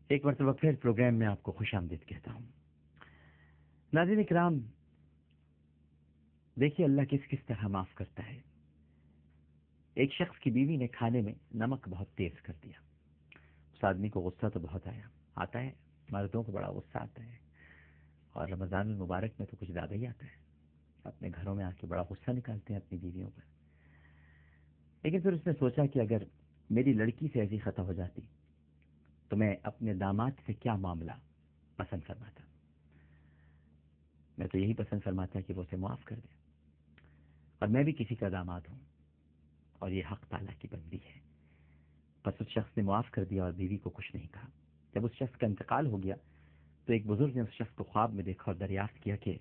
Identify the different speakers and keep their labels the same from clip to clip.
Speaker 1: ایک مرتبہ پھر پروگرام میں آپ کو خوش آمدید کہتا ہوں۔ ناظرین کرام، دیکھیے اللہ کس طرح معاف کرتا ہے۔ ایک شخص کی بیوی نے کھانے میں نمک بہت تیز کر دیا۔ اس آدمی کو غصہ تو بہت آتا ہے، مردوں کو بڑا غصہ آتا ہے، اور رمضان المبارک میں تو کچھ زیادہ ہی آتا ہے۔ اپنے گھروں میں آ کے بڑا غصہ نکالتے ہیں اپنی بیویوں پر۔ لیکن پھر اس نے سوچا کہ اگر میری لڑکی سے ایسی خطا ہو جاتی تو میں اپنے داماد سے کیا معاملہ پسند فرماتا؟ میں تو یہی پسند فرماتا کہ وہ اسے معاف کر دے، اور میں بھی کسی کا داماد ہوں، اور یہ حق تعالیٰ کی بندی ہے۔ بس اس شخص نے معاف کر دیا اور بیوی کو کچھ نہیں کہا۔ جب اس شخص کا انتقال ہو گیا تو ایک بزرگ نے اس شخص کو خواب میں دیکھا اور دریافت کیا کہ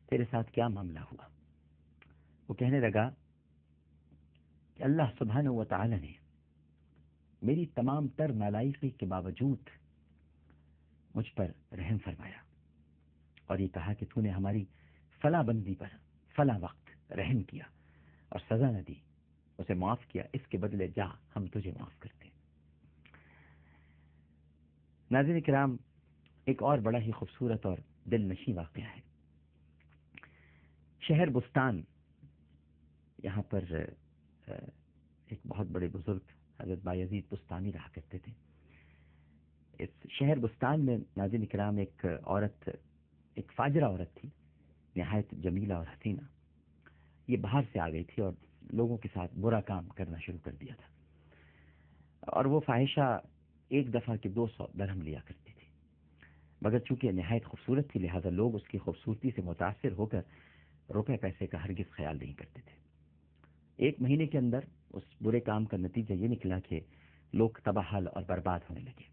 Speaker 1: تیرے ساتھ کیا معاملہ ہوا؟ وہ کہنے لگا کہ اللہ سبحانہ و تعالی نے میری تمام تر نالائقی کے باوجود مجھ پر رحم فرمایا، اور یہ کہا کہ تو نے ہماری فلاں بندی پر فلاں وقت رحم کیا اور سزا نہ دی، اسے معاف کیا، اس کے بدلے جا ہم تجھے معاف کرتے ہیں۔ ناظرین کرام، ایک اور بڑا ہی خوبصورت اور دل نشیں واقعہ ہے۔ شہر بستان، یہاں پر ایک بہت بڑے بزرگ حضرت بایزید بستانی رہا کرتے تھے۔ اس شہر بستان میں ناظرین کرام ایک عورت، ایک فاجرہ عورت تھی، نہایت جمیلہ اور حسینہ۔ یہ باہر سے آ گئی تھی اور لوگوں کے ساتھ برا کام کرنا شروع کر دیا تھا، اور وہ فاحشہ ایک دفعہ کے 200 درہم لیا کرتی تھی، مگر چونکہ نہایت خوبصورت تھی لہذا لوگ اس کی خوبصورتی سے متاثر ہو کر روپے پیسے کا ہرگز خیال نہیں کرتے تھے۔ ایک مہینے کے اندر اس برے کام کا نتیجہ یہ نکلا کہ لوگ تباہ حال اور برباد ہونے لگے۔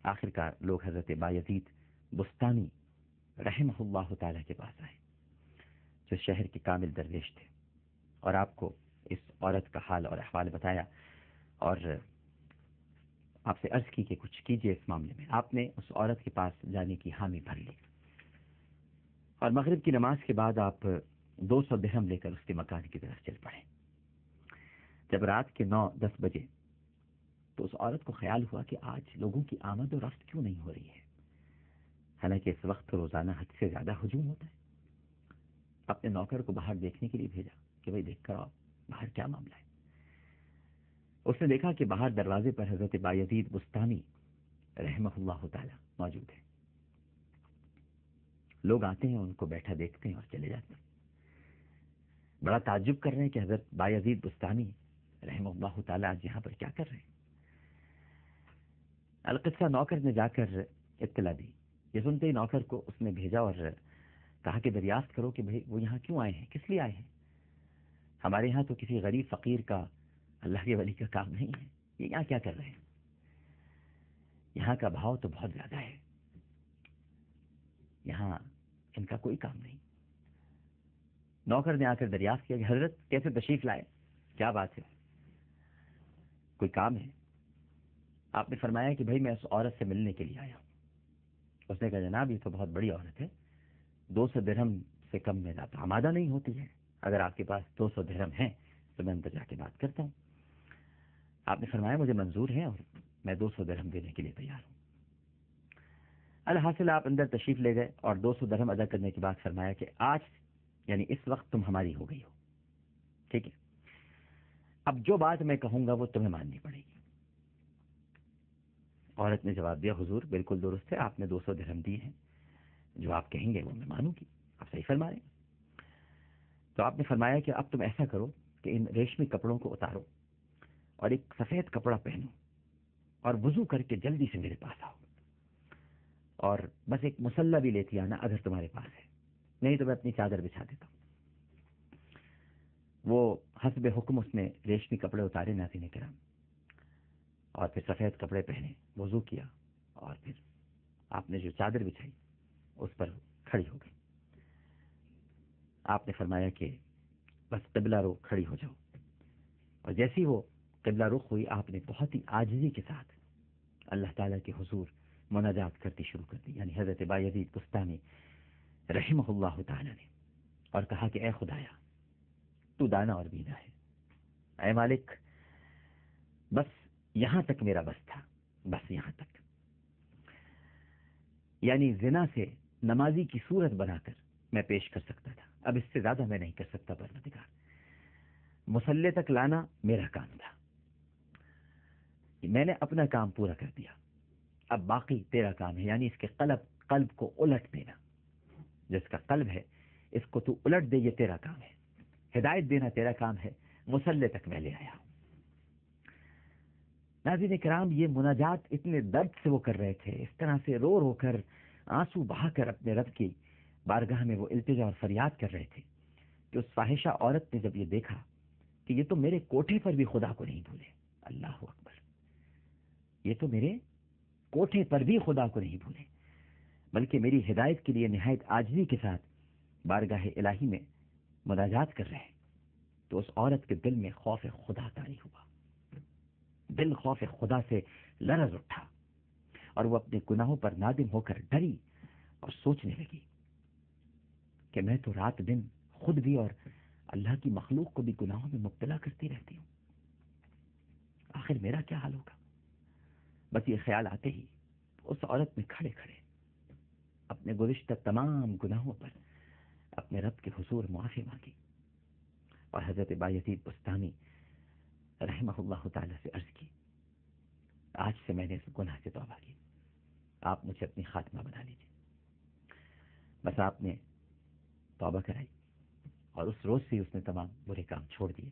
Speaker 1: آخر کار لوگ حضرت بایزید بستانی رحمہ اللہ تعالی کے پاس آئے، جو شہر کے کامل درویش تھے، اور آپ کو اس عورت کا حال اور احوال بتایا، اور آپ سے عرض کی کہ کچھ کیجئے اس معاملے میں۔ آپ نے اس عورت کے پاس جانے کی حامی بھر لی، اور مغرب کی نماز کے بعد آپ 200 درہم لے کر اس کے مکان کی طرف چل پڑے۔ جب رات کے 9-10 بجے تو اس عورت کو خیال ہوا کہ آج لوگوں کی آمد و رفت کیوں نہیں ہو رہی ہے، حالانکہ اس وقت روزانہ حد سے زیادہ ہجوم ہوتا ہے۔ اپنے نوکر کو باہر دیکھنے کے لیے بھیجا کہ بھئی دیکھ کر آؤ باہر کیا معاملہ ہے۔ اس نے دیکھا کہ باہر دروازے پر حضرت بایزید بستانی رحمہ اللہ تعالی موجود ہے۔ لوگ آتے ہیں، ان کو بیٹھا دیکھتے ہیں اور چلے جاتے ہیں۔ بڑا تعجب کر رہے ہیں کہ حضرت بایزید بستانی رحمہ اللہ تعالی آج یہاں پر کیا کر رہے ہیں۔ القصہ نوکر نے جا کر اطلاع دی۔ یہ سنتے ہی نوکر کو اس نے بھیجا اور کہا کہ دریافت کرو کہ بھئی وہ یہاں کیوں آئے ہیں، کس لیے آئے ہیں۔ ہمارے یہاں تو کسی غریب فقیر کا، اللہ کے ولی کا کام نہیں ہے، یہ یہاں کیا کر رہے ہیں۔ یہاں کا بھاؤ تو بہت زیادہ ہے، یہاں ان کا کوئی کام نہیں۔ نوکر نے آ کر دریافت کیا کہ حضرت کیسے تشریف لائے، کیا بات ہے، کوئی کام ہے؟ آپ نے فرمایا کہ بھائی میں اس عورت سے ملنے کے لیے آیا ہوں۔ اس نے کہا جناب یہ تو بہت بڑی عورت ہے، 200 درہم سے کم میں ذات آمادہ نہیں ہوتی ہے، اگر آپ کے پاس 200 درہم ہیں تو میں اندر جا کے بات کرتا ہوں۔ آپ نے فرمایا مجھے منظور ہے اور میں 200 درہم دینے کے لیے تیار ہوں۔ الحاصل آپ اندر تشریف لے گئے اور 200 درہم ادا کرنے کے بعد فرمایا کہ آج یعنی اس وقت تم ہماری ہو گئی ہو، ٹھیک ہے، اب جو بات میں کہوں گا وہ تمہیں ماننی پڑے گی۔ عورت نے جواب دیا حضور بالکل درست ہے، آپ نے 200 درہم دی ہیں، جو آپ کہیں گے وہ میں مانوں گی، آپ صحیح فرما رہے ہیں۔ تو آپ نے فرمایا کہ اب تم ایسا کرو کہ ان ریشمی کپڑوں کو اتارو اور ایک سفید کپڑا پہنو اور وضو کر کے جلدی سے میرے پاس آؤ، اور بس ایک مسلح بھی لیتی آنا اگر تمہارے پاس ہے، نہیں تو میں اپنی چادر بچھا دیتا ہوں۔ وہ حسب حکم اس نے ریشمی کپڑے اتارے ناظرین کرام، اور پھر سفید کپڑے پہنے، وضو کیا، اور پھر آپ نے جو چادر بچھائی اس پر کھڑی ہو گئی۔ آپ نے فرمایا کہ بس قبلہ رخ کھڑی ہو جاؤ، اور جیسی وہ قبلہ رخ ہوئی آپ نے بہت ہی عاجزی کے ساتھ اللہ تعالیٰ کے حضور مناجات کرتی شروع کر دی، یعنی حضرت بایزید بستانی رحمہ اللہ تعالیٰ نے، اور کہا کہ اے خدایا تو دانا اور بینا ہے، اے مالک بس یہاں تک میرا بس تھا، بس یہاں تک، یعنی زنا سے نمازی کی صورت بنا کر میں پیش کر سکتا تھا، اب اس سے زیادہ میں نہیں کر سکتا پروردگار۔ مصلی تک لانا میرا کام تھا، میں نے اپنا کام پورا کر دیا، اب باقی تیرا کام ہے، یعنی اس کے قلب کو الٹ دینا، جس کا قلب ہے اس کو تو الٹ دے، یہ تیرا کام ہے، ہدایت دینا تیرا کام ہے، مصلی تک میں لے آیا ہوں۔ ناظرین کرام، یہ مناجات اتنے درد سے وہ کر رہے تھے، اس طرح سے رو رو کر آنسو بہا کر اپنے رب کی بارگاہ میں وہ التجا اور فریاد کر رہے تھے کہ اس فاحشہ عورت نے جب یہ دیکھا کہ یہ تو میرے کوٹھے پر بھی خدا کو نہیں بھولے، اللہ اکبر، یہ تو میرے کوٹھے پر بھی خدا کو نہیں بھولے، بلکہ میری ہدایت کے لیے نہایت عاجزی کے ساتھ بارگاہ الہی میں مناجات کر رہے ہیں، تو اس عورت کے دل میں خوف خدا طاری ہوا، دل خوف خدا سے لرز اٹھا، اور وہ اپنے گناہوں پر نادم ہو کر ڈری اور سوچنے لگی کہ میں تو رات دن خود بھی اور اللہ کی مخلوق کو بھی گناہوں میں مبتلا کرتی رہتی ہوں، آخر میرا کیا حال ہوگا؟ بس یہ خیال آتے ہی اس عورت نے کھڑے کھڑے اپنے گزشتہ تمام گناہوں پر اپنے رب کے حضور معافی مانگی، اور حضرت بایزید بستانی رحمہ اللہ تعالی سے عرض کی، آج سے میں نے اس گناہ سے توبہ کی، آپ مجھے اپنی خاتمہ بنا لیجیے۔ بس آپ نے توبہ کرائی، اور اس روز سے اس نے تمام برے کام چھوڑ دیے،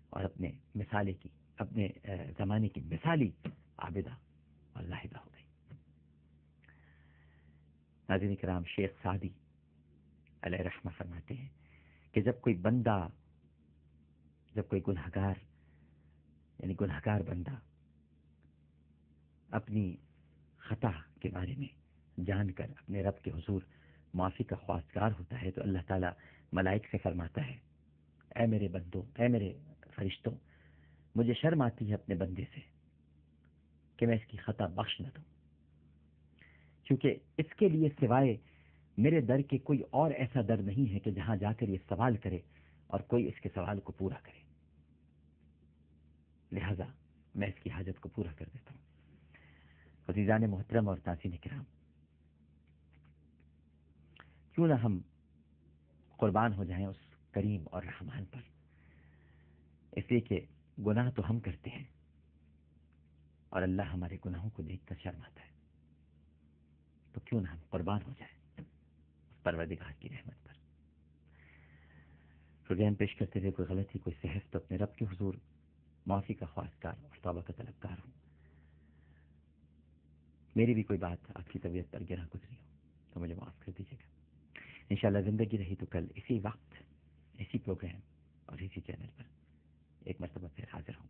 Speaker 1: اور اپنے زمانے کی مثالی عابدہ اور لاہدہ ہو گئی۔ ناظرین کرام، شیخ سعدی علیہ رحمہ فرماتے ہیں کہ جب کوئی گناہگار بندہ اپنی خطا کے بارے میں جان کر اپنے رب کے حضور معافی کا خواستگار ہوتا ہے، تو اللہ تعالیٰ ملائک سے فرماتا ہے، اے میرے بندوں، اے میرے فرشتوں، مجھے شرم آتی ہے اپنے بندے سے کہ میں اس کی خطا بخش نہ دوں، کیونکہ اس کے لیے سوائے میرے در کے کوئی اور ایسا در نہیں ہے کہ جہاں جا کر یہ سوال کرے اور کوئی اس کے سوال کو پورا کرے، لہذا میں اس کی حاجت کو پورا کر دیتا ہوں۔ عزیزان محترم اور ناظرین کرام، کیوں نہ ہم قربان ہو جائیں اس کریم اور رحمان پر، اس لیے کہ گناہ تو ہم کرتے ہیں اور اللہ ہمارے گناہوں کو دیکھ کر شرماتا ہے، تو کیوں نہ ہم قربان ہو جائیں اس پروردگار کی رحمت پر۔ رجحان پیش کرتے ہوئے کوئی غلطی، کوئی سہو، تو اپنے رب کے حضور معافی کا خواستگار اور توبہ کا طلبگار ہوں۔ میری بھی کوئی بات آپ کی طبیعت پر گرا گزری ہو تو مجھے معاف کر دیجیے گا۔ انشاءاللہ زندگی رہی تو کل اسی وقت، اسی پروگرام اور اسی چینل پر ایک مرتبہ پھر حاضر ہوں۔